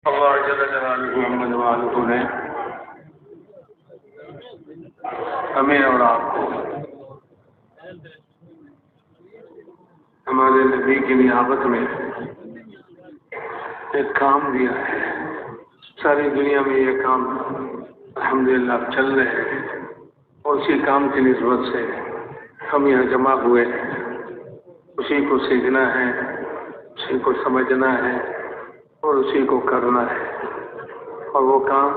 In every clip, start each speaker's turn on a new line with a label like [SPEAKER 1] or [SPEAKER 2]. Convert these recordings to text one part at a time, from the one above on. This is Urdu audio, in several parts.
[SPEAKER 1] اللہ جل جلالہ محمد والہ نے ہمیں اور آپ کو ہمارے نبی کی نیابت میں ایک کام دیا ہے. ساری دنیا میں یہ کام الحمدللہ چل رہے ہیں اور اسی کام کی نسبت سے ہم یہاں جمع ہوئے ہیں. اسی کو سیکھنا ہے، اسی کو سمجھنا ہے اور اسی کو کرنا ہے. اور وہ کام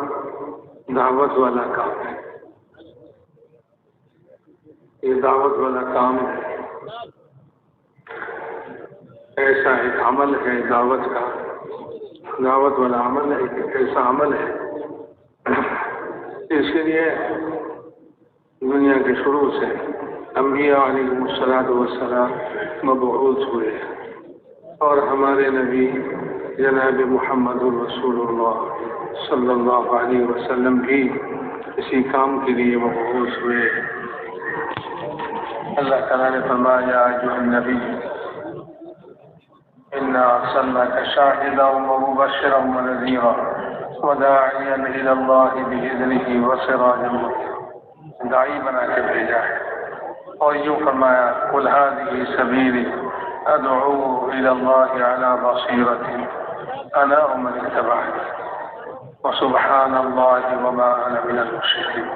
[SPEAKER 1] دعوت والا کام ہے. یہ دعوت والا کام ایسا ایک عمل ہے دعوت کا. دعوت والا عمل ہے ایک ایسا عمل ہے اس کے لیے دنیا کے شروع سے انبیاء علیہم الصلوۃ والسلام مبعوث ہوئے اور ہمارے نبی جناب محمد رسول اللہ صلی اللہ علیہ وسلم بھی اسی کام کے لیے مبعوث ہوئے. اللہ تعالیٰ نے فرمایا یا ایھا النبی انا ارسلناک شاہدا ومبشرا ونذیرا وداعیا الی اللہ باذنہ وسراجا منیرا. داعی بنا کے بھیجا ہے اور یوں فرمایا قل ھذہ سبیلی ادعو الی اللہ علی بصیرۃ انا ومن اتبعنی وسبحان اللہ وما انا من المشرکین.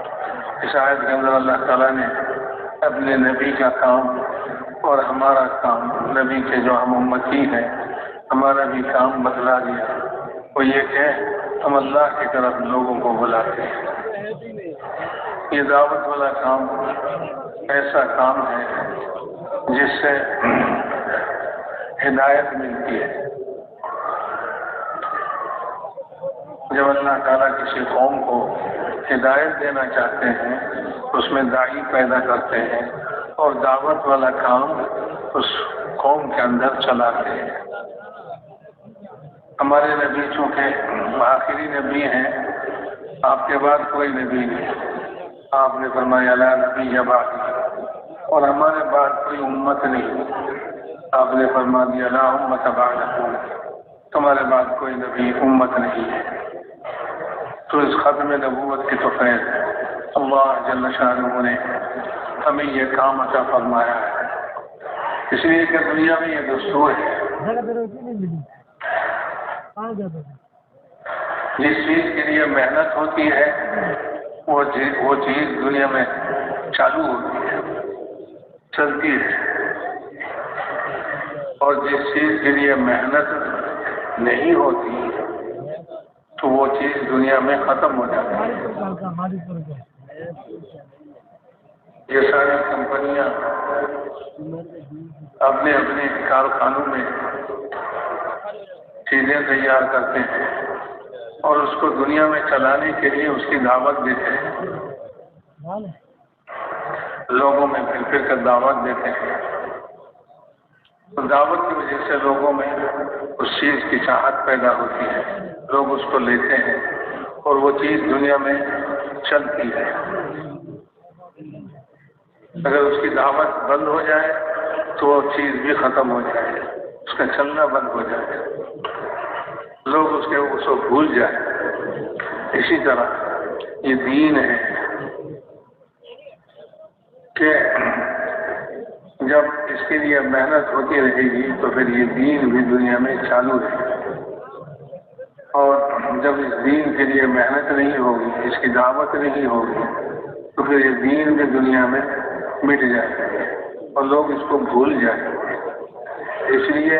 [SPEAKER 1] اس آیت کے اندر اللہ تعالیٰ نے اپنے نبی کا کام اور ہمارا کام، نبی کے جو ہم امتی ہیں ہمارا بھی کام بتلا دیا. وہ یہ کہ ہم اللہ کی طرف لوگوں کو بلاتے ہیں. یہ دعوت والا کام ایسا کام ہے جس سے ہدایت ملتی ہے. جب اللہ تعالیٰ کسی قوم کو ہدایت دینا چاہتے ہیں اس میں داعی پیدا کرتے ہیں اور دعوت والا کام اس قوم کے اندر چلاتے ہیں. ہمارے نبی چونکہ آخری نبی ہیں، آپ کے بعد کوئی نبی نہیں. آپ نے فرمایا لا نبی بعدی، اور ہمارے بعد کوئی امت نہیں. آپ نے فرما دیا لا امت بعدکم، تمہارے بعد کوئی نبی امت نہیں ہے. تو اس ختم نبوت کی تو خیر اللہ جل شانہ نے ہمیں یہ کام عطا فرمایا ہے. اس لیے کہ دنیا میں یہ دستور ہے جس چیز کے لیے محنت ہوتی ہے وہ چیز دنیا میں چالو ہوتی ہے، چلتی ہے. اور جس چیز کے لیے محنت نہیں ہوتی تو وہ چیز دنیا میں ختم ہو جاتی ہے. یہ ساری کمپنیاں اپنے اپنے کارخانوں میں چیزیں تیار کرتے ہیں اور اس کو دنیا میں چلانے کے لیے اس کی دعوت دیتے ہیں. لوگوں میں پھر کر دعوت دیتے ہیں. تو دعوت کی وجہ سے لوگوں میں اس چیز کی چاہت پیدا ہوتی ہے، لوگ اس کو لیتے ہیں اور وہ چیز دنیا میں چلتی ہے. اگر اس کی دعوت بند ہو جائے تو وہ چیز بھی ختم ہو جائے، اس کا چلنا بند ہو جائے، لوگ اس کو بھول جائیں. اسی طرح یہ دین ہے کہ جب اس کے لیے محنت ہوتی رہے گی تو پھر یہ دین بھی دنیا میں چالو رہے گا. اور جب اس دین کے لیے محنت نہیں ہوگی، اس کی دعوت نہیں ہوگی تو پھر یہ دین بھی دنیا میں مٹ جائے گا اور لوگ اس کو بھول جائیں گے. اس لیے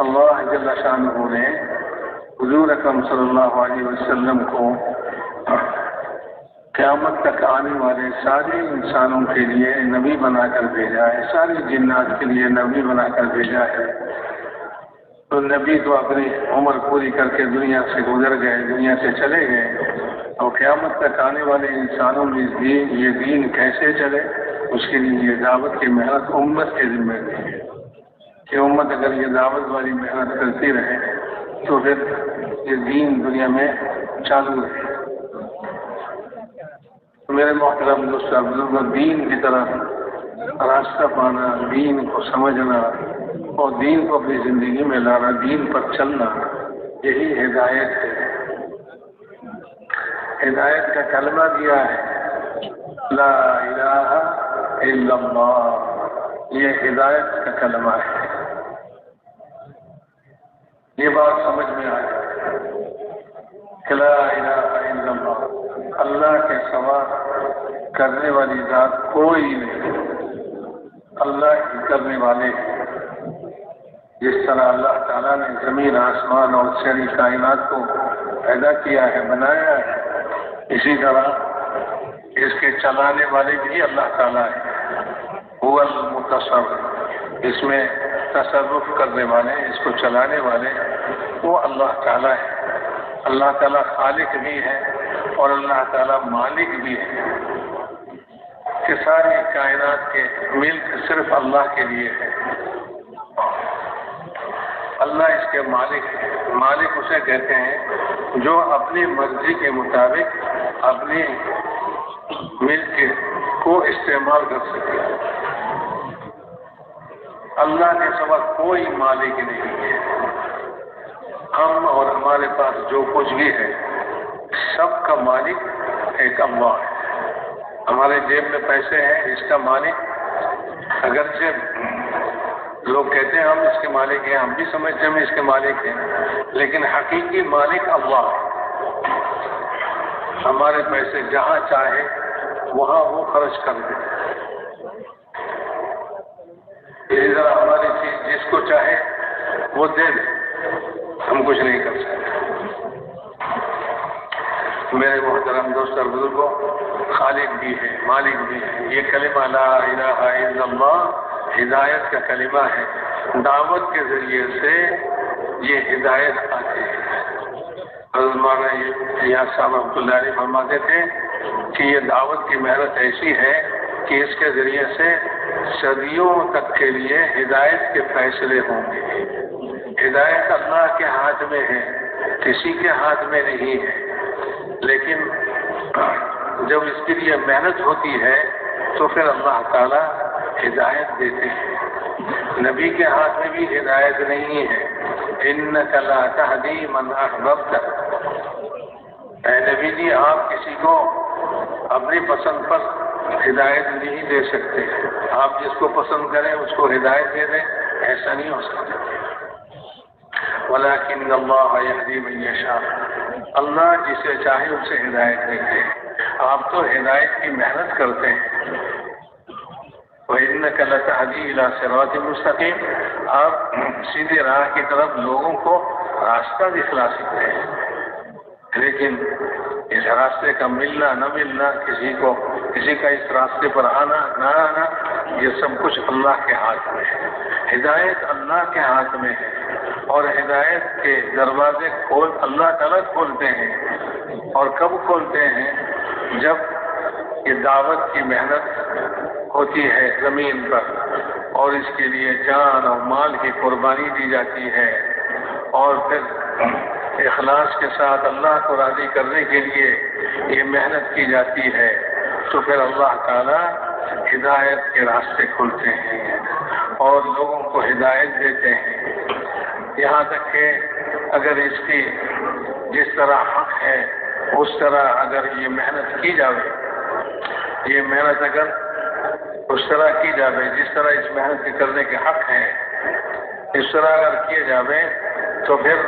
[SPEAKER 1] اللہ جل شانہ نے حضور اکرم صلی اللہ علیہ وسلم کو قیامت تک آنے والے سارے انسانوں کے لیے نبی بنا کر بھیجا ہے، ساری جنات کے لیے نبی بنا کر بھیجا ہے. تو نبی تو اپنی عمر پوری کر کے دنیا سے گزر گئے، دنیا سے چلے گئے، اور قیامت تک آنے والے انسانوں میں یہ دین کیسے چلے اس کے لیے یہ دعوت کی محنت امت کے ذمہ ہے کہ امت اگر یہ دعوت والی محنت کرتی رہے تو پھر یہ دین دنیا میں چالو رہے. میرے محترم دوست بزرگ، دین کی طرف راستہ پانا، دین کو سمجھنا اور دین کو اپنی زندگی میں لانا، دین پر چلنا، یہی ہدایت ہے۔ ہدایت کا کلمہ دیا ہے لا الہ الا اللہ، یہ ہدایت کا کلمہ ہے۔ یہ بات سمجھ میں آئے کہ لا الہ الا اللہ، اللہ کے سوا کرنے والی ذات کوئی نہیں، اللہ ہی کرنے والے ہیں۔ جس طرح اللہ تعالیٰ نے زمین آسمان اور ساری کائنات کو پیدا کیا ہے، بنایا ہے، اسی طرح اس کے چلانے والے بھی اللہ تعالیٰ ہے۔ هو المتصرف، اس میں تصرف کرنے والے، اس کو چلانے والے وہ اللہ تعالیٰ ہے۔ اللہ تعالیٰ خالق بھی ہے اور اللہ تعالیٰ مالک بھی ہے کہ ساری کائنات کے ملک صرف اللہ کے لیے ہے۔ اللہ اس کے مالک ہے۔ مالک اسے کہتے ہیں جو اپنی مرضی کے مطابق اپنی ملک کو استعمال کر سکے۔ اللہ کے سوا کوئی مالک نہیں ہے۔ ہم اور ہمارے پاس جو کچھ بھی ہے سب کا مالک ایک اللہ ہے۔ ہمارے جیب میں پیسے ہیں، اس کا مالک اگرچہ لوگ کہتے ہیں ہم اس کے مالک ہیں، ہم بھی سمجھتے ہیں ہم اس کے مالک ہیں، لیکن حقیقی مالک اللہ ہے۔ ہمارے پیسے جہاں چاہے وہاں وہ خرچ کر دیں۔ اسی طرح ہماری چیز جس کو چاہے وہ دے دے، ہم کچھ نہیں کر سکتے۔ میرے محترم دوست اور بزرگوں، خالق بھی ہے، مالک بھی ہے۔ یہ کلمہ لا الہ الا اللہ ہدایت کا کلمہ ہے۔ دعوت کے ذریعے سے یہ ہدایت آتی ہے۔ حضرت مولانا یاد صاحب رحمۃ اللہ علیہ فرماتے تھے کہ یہ دعوت کی محنت ایسی ہے کہ اس کے ذریعے سے صدیوں تک کے لیے ہدایت کے فیصلے ہوں گے۔ ہدایت اللہ کے ہاتھ میں ہے، کسی کے ہاتھ میں نہیں ہے، لیکن جب اس کے لیے محنت ہوتی ہے تو پھر اللہ تعالیٰ ہدایت دیتے ہیں۔ نبی کے ہاتھ میں بھی ہدایت نہیں ہے۔ انک لا تہدی من احببت، اے نبی جی آپ کسی کو اپنی پسند پر ہدایت نہیں دے سکتے۔ آپ جس کو پسند کریں اس کو ہدایت دے دیں، ایسا نہیں ہو سکتا۔ ولیکن اللہ یہدی من یشاء، اللہ جسے چاہے اسے ہدایت دیتے ہیں۔ آپ تو ہدایت کی محنت کرتے ہیں۔ وَإِنَّكَ لَتَهْدِي إِلَى صِرَاطٍ مُسْتَقِيمٍ، آپ سیدھے راہ کی طرف لوگوں کو راستہ دکھلا سکتے ہیں، لیکن اس راستے کا ملنا نہ ملنا، کسی کا اس راستے پر آنا نہ آنا، یہ سب کچھ اللہ کے ہاتھ میں ہے۔ ہدایت اللہ کے ہاتھ میں ہے، اور ہدایت کے دروازے اللہ تعالیٰ کھولتے ہیں۔ اور کب کھولتے ہیں؟ جب یہ دعوت کی محنت ہوتی ہے زمین پر، اور اس کے لیے جان اور مال کی قربانی دی جاتی ہے، اور پھر اخلاص کے ساتھ اللہ کو راضی کرنے کے لیے یہ محنت کی جاتی ہے، تو پھر اللہ تعالیٰ ہدایت کے راستے کھولتے ہیں اور لوگوں کو ہدایت دیتے ہیں۔ یہاں تک کہ اگر اس کی جس طرح حق ہے اس طرح اگر یہ محنت کی جاوے، یہ محنت اگر اس طرح کی جاوے جس طرح اس محنت کے کرنے کے حق ہیں، اس طرح اگر کیے جاوے تو پھر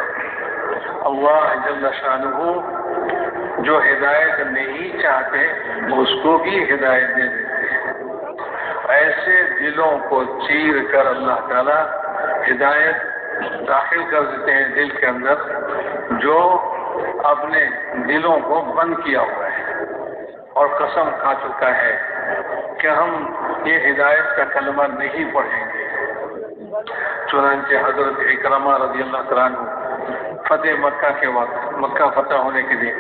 [SPEAKER 1] اللہ جل شانہ جو ہدایت نہیں چاہتے اس کو بھی ہدایت دے دیتے ہیں۔ ایسے دلوں کو چیر کر اللہ تعالیٰ ہدایت داخل کر دیتے ہیں دل کے اندر، جو اپنے دلوں کو بند کیا ہوا ہے اور قسم کھا چکا ہے کہ ہم یہ ہدایت کا کلمہ نہیں پڑھیں گے۔ چنانچہ حضرت اکرمہ رضی اللہ تعالیٰ عنہ فتح مکہ کے وقت، مکہ فتح ہونے کے دن،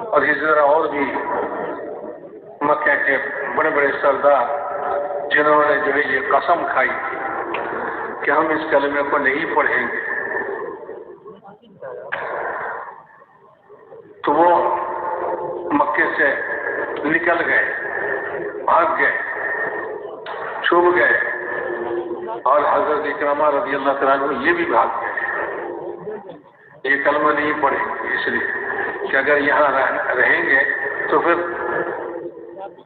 [SPEAKER 1] اور اسی طرح اور بھی مکہ کے بڑے بڑے سردار جنہوں نے جو ہے یہ قسم کھائی تھی کہ ہم اس کلمے کو نہیں پڑھیں گے، تو وہ مکے سے نکل گئے، بھاگ گئے، چھپ گئے، اور حضرت اکرمہ رضی اللہ تعالیٰ عنہ یہ بھی بھاگ گئے۔ یہ کلمہ نہیں پڑھیں گے، اس لیے کہ اگر یہاں رہیں گے تو پھر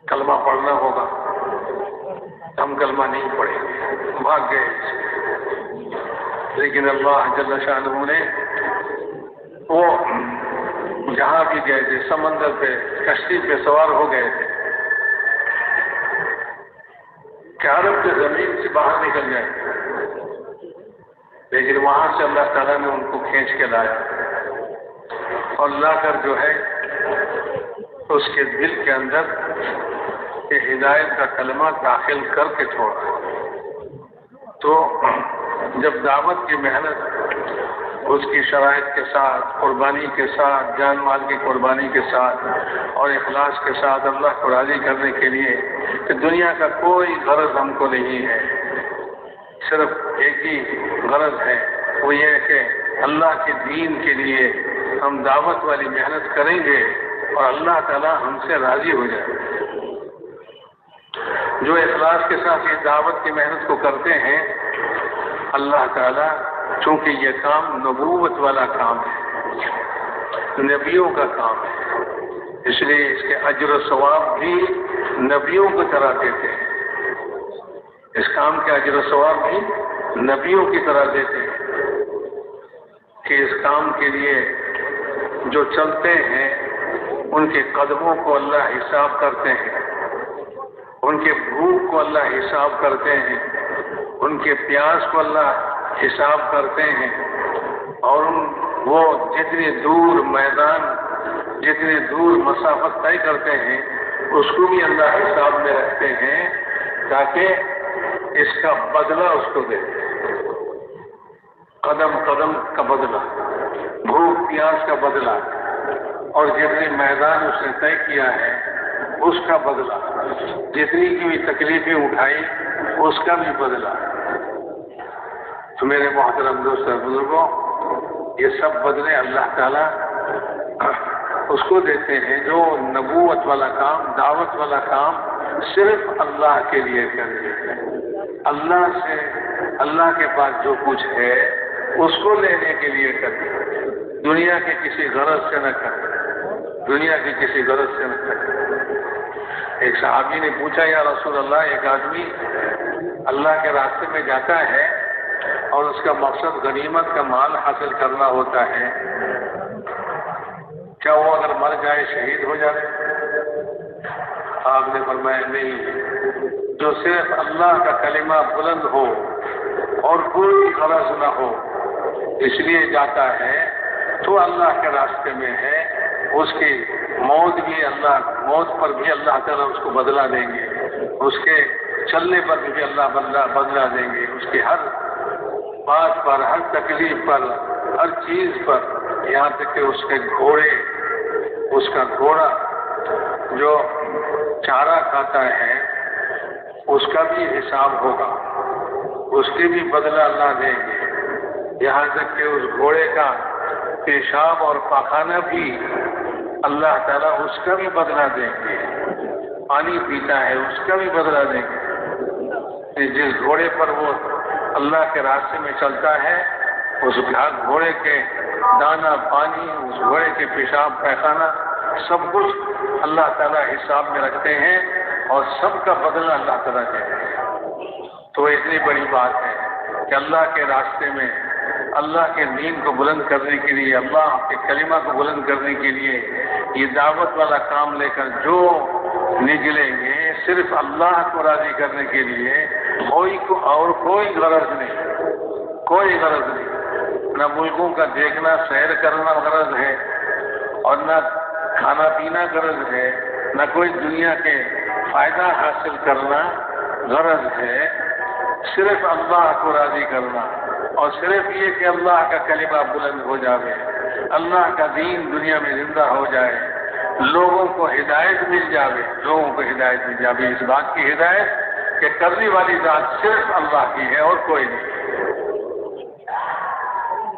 [SPEAKER 1] کلمہ پڑھنا ہوگا، ہم کلمہ نہیں پڑھیں گے، بھاگ گئے۔ لیکن اللہ جل شانہ نے وہ جہاں بھی گئے تھے، سمندر پہ کشتی پہ سوار ہو گئے تھے کہ عرب کے زمین سے باہر نکل جائے، لیکن وہاں سے اللہ تعالیٰ نے ان کو کھینچ کے لایا اور لا کر جو ہے اس کے دل کے اندر یہ ہدایت کا کلمہ داخل کر کے چھوڑا۔ تو جب دعوت کی محنت اس کی شرائط کے ساتھ، قربانی کے ساتھ، جان مال کی قربانی کے ساتھ اور اخلاص کے ساتھ اللہ کو راضی کرنے کے لیے کہ دنیا کا کوئی غرض ہم کو نہیں ہے، صرف ایک ہی غرض ہے، وہ یہ ہے کہ اللہ کے دین کے لیے ہم دعوت والی محنت کریں گے اور اللہ تعالیٰ ہم سے راضی ہو جائے۔ جو اخلاص کے ساتھ یہ دعوت کی محنت کو کرتے ہیں، اللہ تعالیٰ چونکہ یہ کام نبوت والا کام ہے، نبیوں کا کام ہے، اس لیے اس کے اجر و ثواب بھی نبیوں کی طرح دیتے ہیں، اس کام کے اجر و ثواب بھی نبیوں کی طرح دیتے ہیں کہ اس کام کے لیے جو چلتے ہیں ان کے قدموں کو اللہ حساب کرتے ہیں، ان کے بھوک کو اللہ حساب کرتے ہیں، ان کے پیاس کو اللہ حساب کرتے ہیں، اور وہ جتنی دور میدان، جتنی دور مسافت طے کرتے ہیں اس کو بھی اللہ حساب میں رکھتے ہیں تاکہ اس کا بدلہ اس کو دے، قدم قدم کا بدلہ، بھوک پیاس کا بدلہ، اور جتنے میدان اس نے طے کیا ہے اس کا بدلہ، جتنی کی بھی تکلیفیں اٹھائی اس کا بھی بدلہ۔ تو میرے محترم دوست اور بزرگوں، یہ سب بدلے اللہ تعالیٰ اس کو دیتے ہیں جو نبوت والا کام، دعوت والا کام صرف اللہ کے لیے کرے، اللہ سے، اللہ کے پاس جو کچھ ہے اس کو لینے کے لیے کرے، دنیا کے کسی غرض سے نہ کرے، دنیا کی کسی غرض سے نہ کرے۔ ایک صحابی نے پوچھا، یا رسول اللہ، ایک آدمی اللہ کے راستے میں جاتا ہے اور اس کا مقصد غنیمت کا مال حاصل کرنا ہوتا ہے، کیا وہ اگر مر جائے شہید ہو جائے؟ آپ نے فرمایا نہیں، جو صرف اللہ کا کلمہ بلند ہو اور کوئی غرض نہ ہو اس لیے جاتا ہے تو اللہ کے راستے میں ہے، اس کی موت بھی موت پر بھی اللہ تعالیٰ اس کو بدلہ دیں گے، اس کے چلنے پر بھی اللہ بدلہ دیں گے، اس کی ہر بات پر، ہر تکلیف پر، ہر چیز پر، یہاں تک کہ اس کے گھوڑے، اس کا گھوڑا جو چارہ کھاتا ہے اس کا بھی حساب ہوگا، اس کے بھی بدلہ اللہ دیں گے، یہاں تک کہ اس گھوڑے کا پیشاب اور پاخانہ بھی اللہ تعالیٰ اس کا بھی بدلہ دیں گے، پانی پیتا ہے اس کا بھی بدلہ دیں گے۔ جس گھوڑے پر وہ اللہ کے راستے میں چلتا ہے اس گھوڑے کے دانا پانی، اس گھوڑے کے پیشاب پیخانہ، سب کچھ اللہ تعالیٰ حساب میں رکھتے ہیں اور سب کا بدلہ اللہ تعالیٰ دیتے ہیں۔ تو اتنی بڑی بات ہے کہ اللہ کے راستے میں، اللہ کے دین کو بلند کرنے کے لیے، اللہ کے کلمہ کو بلند کرنے کے لیے یہ دعوت والا کام لے کر جو نکلیں گے صرف اللہ کو راضی کرنے کے لیے، کوئی غرض نہیں، کوئی غرض نہیں، نہ ملکوں کا دیکھنا سیر کرنا غرض ہے اور نہ کھانا پینا غرض ہے، نہ کوئی دنیا کے فائدہ حاصل کرنا غرض ہے، صرف اللہ کو راضی کرنا، اور صرف یہ کہ اللہ کا کلمہ بلند ہو جائے، اللہ کا دین دنیا میں زندہ ہو جائے، لوگوں کو ہدایت مل جائے، لوگوں کو ہدایت مل جائے، اس بات کی ہدایت کہ کرنے والی ذات صرف اللہ کی ہے اور کوئی نہیں،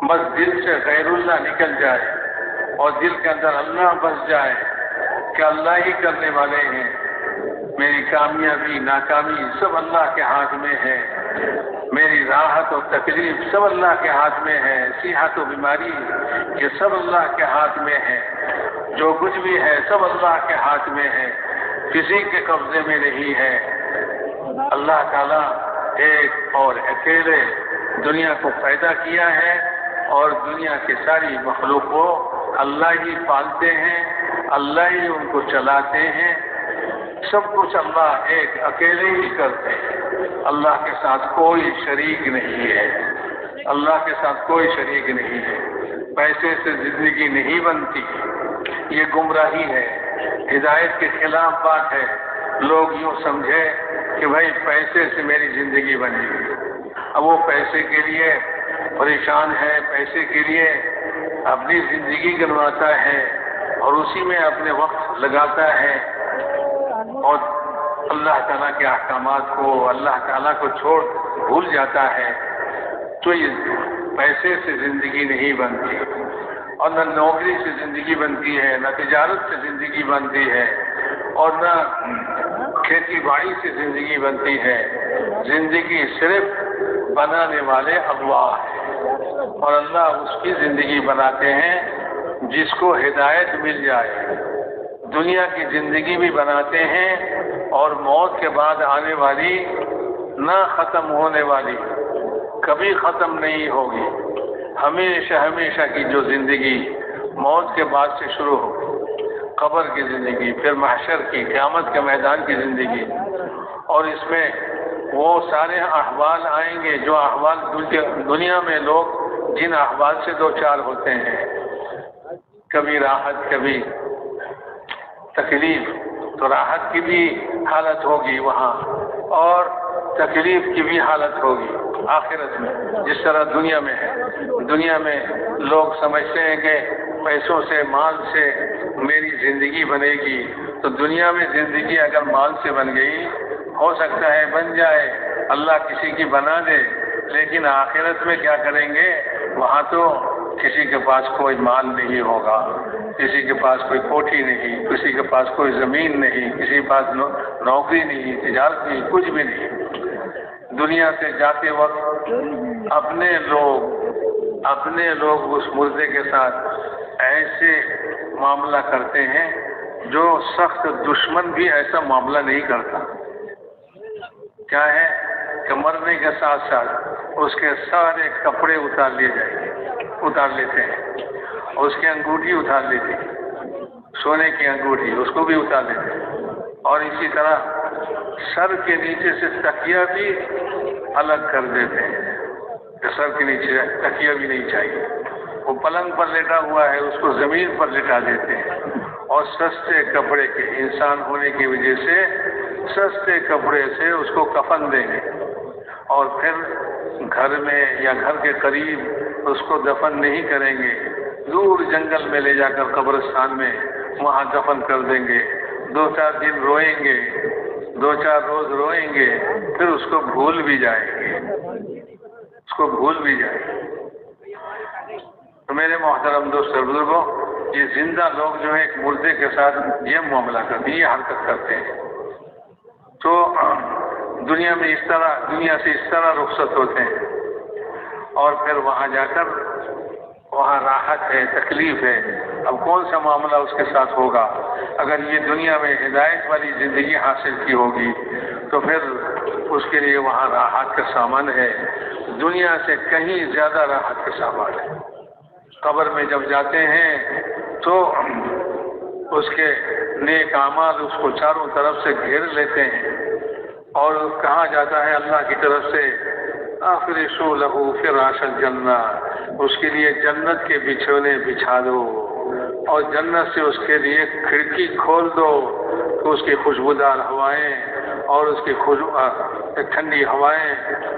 [SPEAKER 1] بس دل سے غیر اللہ نکل جائے اور دل کے اندر اللہ بس جائے کہ اللہ ہی کرنے والے ہیں، میری کامیابی ناکامی سب اللہ کے ہاتھ میں ہے، میری راحت اور تکلیف سب اللہ کے ہاتھ میں ہے، صحت و بیماری یہ سب اللہ کے ہاتھ میں ہے، جو کچھ بھی ہے سب اللہ کے ہاتھ میں ہے، کسی کے قبضے میں نہیں ہے۔ اللہ تعالیٰ ایک اور اکیلے دنیا کو پیدا کیا ہے اور دنیا کی ساری مخلوق کو اللہ ہی پالتے ہیں، اللہ ہی ان کو چلاتے ہیں، سب کچھ اللہ ایک اکیلے ہی کرتے ہیں، اللہ کے ساتھ کوئی شریک نہیں ہے، اللہ کے ساتھ کوئی شریک نہیں ہے۔ پیسے سے زندگی نہیں بنتی، یہ گمراہی ہے، ہدایت کے خلاف بات ہے۔ لوگ یوں سمجھے کہ بھائی پیسے سے میری زندگی بنے گی، اب وہ پیسے کے لیے پریشان ہے، پیسے کے لیے اپنی زندگی گنواتا ہے اور اسی میں اپنے وقت لگاتا ہے اور اللہ تعالیٰ کے احکامات کو، اللہ تعالیٰ کو چھوڑ بھول جاتا ہے، تو یہ پیسے سے زندگی نہیں بنتی، اور نہ نوکری سے زندگی بنتی ہے، نہ تجارت سے زندگی بنتی ہے، اور نہ کھیتی باڑی سے زندگی بنتی ہے۔ زندگی صرف بنانے والے اللہ ہیں، اور اللہ اس کی زندگی بناتے ہیں جس کو ہدایت مل جائے۔ دنیا کی زندگی بھی بناتے ہیں اور موت کے بعد آنے والی، نہ ختم ہونے والی، کبھی ختم نہیں ہوگی، ہمیشہ ہمیشہ کی جو زندگی موت کے بعد سے شروع ہوگی، قبر کی زندگی، پھر محشر کی، قیامت کے میدان کی زندگی، اور اس میں وہ سارے احوال آئیں گے جو احوال دنیا میں لوگ جن احوال سے دو چار ہوتے ہیں، کبھی راحت کبھی تکلیف، تو راحت کی بھی حالت ہوگی وہاں اور تکلیف کی بھی حالت ہوگی آخرت میں، جس طرح دنیا میں ہے۔ دنیا میں لوگ سمجھتے ہیں کہ پیسوں سے، مال سے میری زندگی بنے گی، تو دنیا میں زندگی اگر مال سے بن گئی، ہو سکتا ہے بن جائے، اللہ کسی کی بنا دے، لیکن آخرت میں کیا کریں گے؟ وہاں تو کسی کے پاس کوئی مال نہیں ہوگا، کسی کے پاس کوئی کوٹھی نہیں، کسی کے پاس کوئی زمین نہیں، کسی کے پاس نوکری نہیں، تجارت نہیں، کچھ بھی نہیں۔ دنیا سے جاتے وقت اپنے لوگ اس مردے کے ساتھ ایسے معاملہ کرتے ہیں جو سخت دشمن بھی ایسا معاملہ نہیں کرتا۔ کیا ہے کہ مرنے کے ساتھ ساتھ اس کے سارے کپڑے اتار لیتے ہیں، اس کی انگوٹھی اتار لیتے ہیں، سونے کی انگوٹھی اس کو بھی اتار لیتے ہیں، اور اسی طرح سر کے نیچے سے تکیہ بھی الگ کر دیتے ہیں کہ سر کے نیچے تکیہ بھی نہیں چاہیے۔ وہ پلنگ پر لیٹا ہوا ہے، اس کو زمین پر لٹا دیتے ہیں، اور سستے کپڑے کے انسان ہونے کی وجہ سے سستے کپڑے سے اس کو کفن دیں گے، اور پھر گھر میں یا گھر کے قریب اس کو دفن نہیں کریں گے، دور جنگل میں لے جا کر قبرستان میں وہاں دفن کر دیں گے، 2-4 دن روئیں گے، 2-4 روز روئیں گے، پھر اس کو بھول بھی جائیں گے، تو میرے محترم دوست اور بزرگوں، یہ زندہ لوگ جو ہے ایک مردے کے ساتھ یہ معاملہ کرتے ہیں، یہ حرکت کرتے ہیں، تو دنیا سے اس طرح رخصت ہوتے ہیں، اور پھر وہاں جا کر وہاں راحت ہے، تکلیف ہے۔ اب کون سا معاملہ اس کے ساتھ ہوگا؟ اگر یہ دنیا میں ہدایت والی زندگی حاصل کی ہوگی تو پھر اس کے لیے وہاں راحت کا سامان ہے، دنیا سے کہیں زیادہ راحت کا سامان ہے۔ قبر میں جب جاتے ہیں تو اس کے نیک اعمال اس کو چاروں طرف سے گھیر لیتے ہیں، اور کہا جاتا ہے اللہ کی طرف سے افرشوا لہ فراش الجنہ، اس کے لیے جنت کے بچھونے بچھا دو، اور جنت سے اس کے لیے کھڑکی کھول دو تو اس کی خوشبودار ہوائیں اور اس کی ٹھنڈی ہوائیں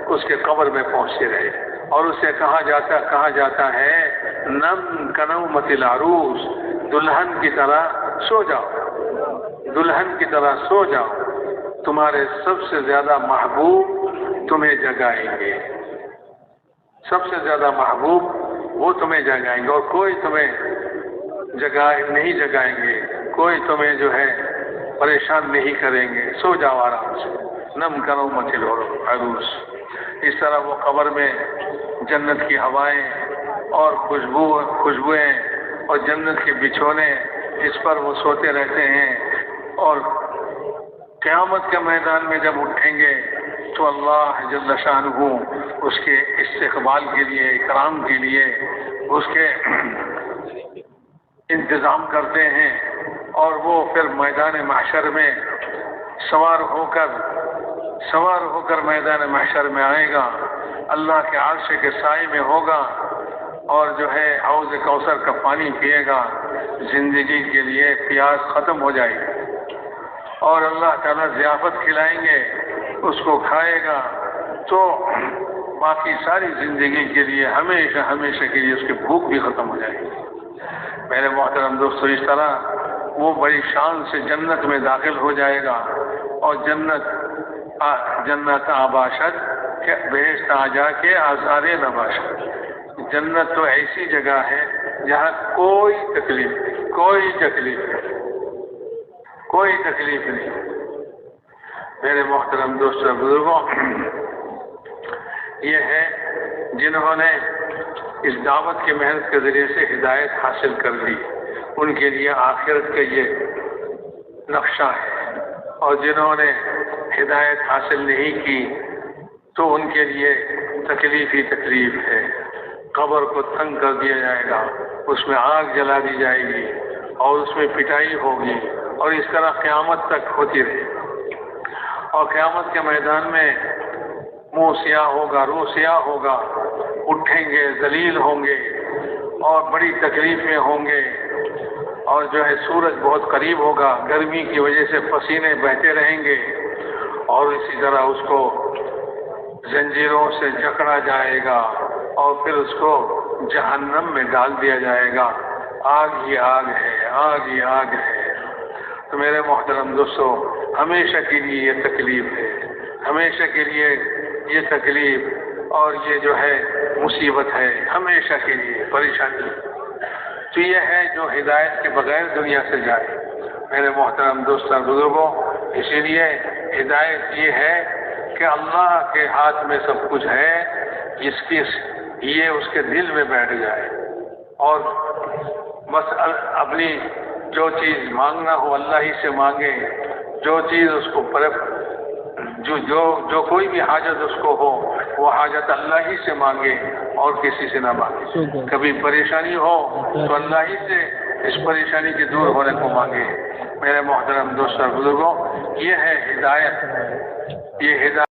[SPEAKER 1] اس کے قبر میں پہنچتے رہے، اور اسے کہا جاتا ہے نم کنومۃ العروس، دلہن کی طرح سو جاؤ، دلہن کی طرح سو جاؤ، تمہارے سب سے زیادہ محبوب تمہیں جگائیں گے، سب سے زیادہ محبوب وہ تمہیں جگائیں گے، اور کوئی تمہیں نہیں جگائیں گے، کوئی تمہیں جو ہے پریشان نہیں کریں گے، سو جاؤ آرام سے، نم کرو متل عروس۔ اس طرح وہ قبر میں جنت کی ہوائیں اور خوشبوئیں اور جنت کے بچھونے اس پر وہ سوتے رہتے ہیں، اور قیامت کے میدان میں جب اٹھیں گے تو اللہ جل شانہ اس کے استقبال کے لیے، اکرام کے لیے اس کے انتظام کرتے ہیں، اور وہ پھر میدان محشر میں سوار ہو کر میدان محشر میں آئے گا، اللہ کے عرش کے سائے میں ہوگا، اور جو ہے حوض کوثر کا پانی پیے گا، زندگی کے لیے پیاس ختم ہو جائے گی، اور اللہ تعالیٰ ضیافت کھلائیں گے، اس کو کھائے گا تو باقی ساری زندگی کے لیے ہمیشہ کے لیے اس کی بھوک بھی ختم ہو جائے گی۔ میرے محترم دوستو، اس طرح وہ بڑی شان سے جنت میں داخل ہو جائے گا، اور جنت آباشد کہ بہشت آ جا کے آزار نباشد۔ جنت تو ایسی جگہ ہے جہاں کوئی تکلیف نہیں۔ میرے محترم دوستو بزرگوں، یہ ہے جنہوں نے اس دعوت کی محنت کے ذریعے سے ہدایت حاصل کر لی، ان کے لیے آخرت کا یہ نقشہ ہے، اور جنہوں نے ہدایت حاصل نہیں کی تو ان کے لیے تکلیف ہی تکلیف ہے۔ قبر کو تنگ کر دیا جائے گا، اس میں آگ جلا دی جائے گی، اور اس میں پٹائی ہوگی، اور اس طرح قیامت تک ہوتی رہے گی، اور قیامت کے میدان میں منہ سیاہ ہوگا، روح سیاہ ہوگا، اٹھیں گے، ذلیل ہوں گے، اور بڑی تکلیف میں ہوں گے، اور جو ہے سورج بہت قریب ہوگا، گرمی کی وجہ سے پسینے بہتے رہیں گے، اور اسی طرح اس کو زنجیروں سے جکڑا جائے گا، اور پھر اس کو جہنم میں ڈال دیا جائے گا۔ آگ ہی آگ ہے، آگ ہی آگ ہے۔ تو میرے محترم دوستو، ہمیشہ کے لیے یہ تکلیف ہے، ہمیشہ کے لیے یہ تکلیف اور یہ جو ہے مصیبت ہے، ہمیشہ کے لیے پریشانی۔ تو یہ ہے جو ہدایت کے بغیر دنیا سے جائے۔ میرے محترم دوستوں بزرگوں، اسی لیے ہدایت یہ ہے کہ اللہ کے ہاتھ میں سب کچھ ہے، یہ اس کے دل میں بیٹھ جائے، اور بس اپنی جو چیز مانگنا ہو اللہ ہی سے مانگے، جو چیز اس کو جو کوئی بھی حاجت اس کو ہو وہ حاجت اللہ ہی سے مانگے اور کسی سے نہ مانگے۔ کبھی پریشانی ہو تو اللہ ہی سے اس پریشانی کے دور ہونے کو مانگے۔ میرے محترم دوستوں بزرگوں، یہ ہے ہدایت، یہ ہدایت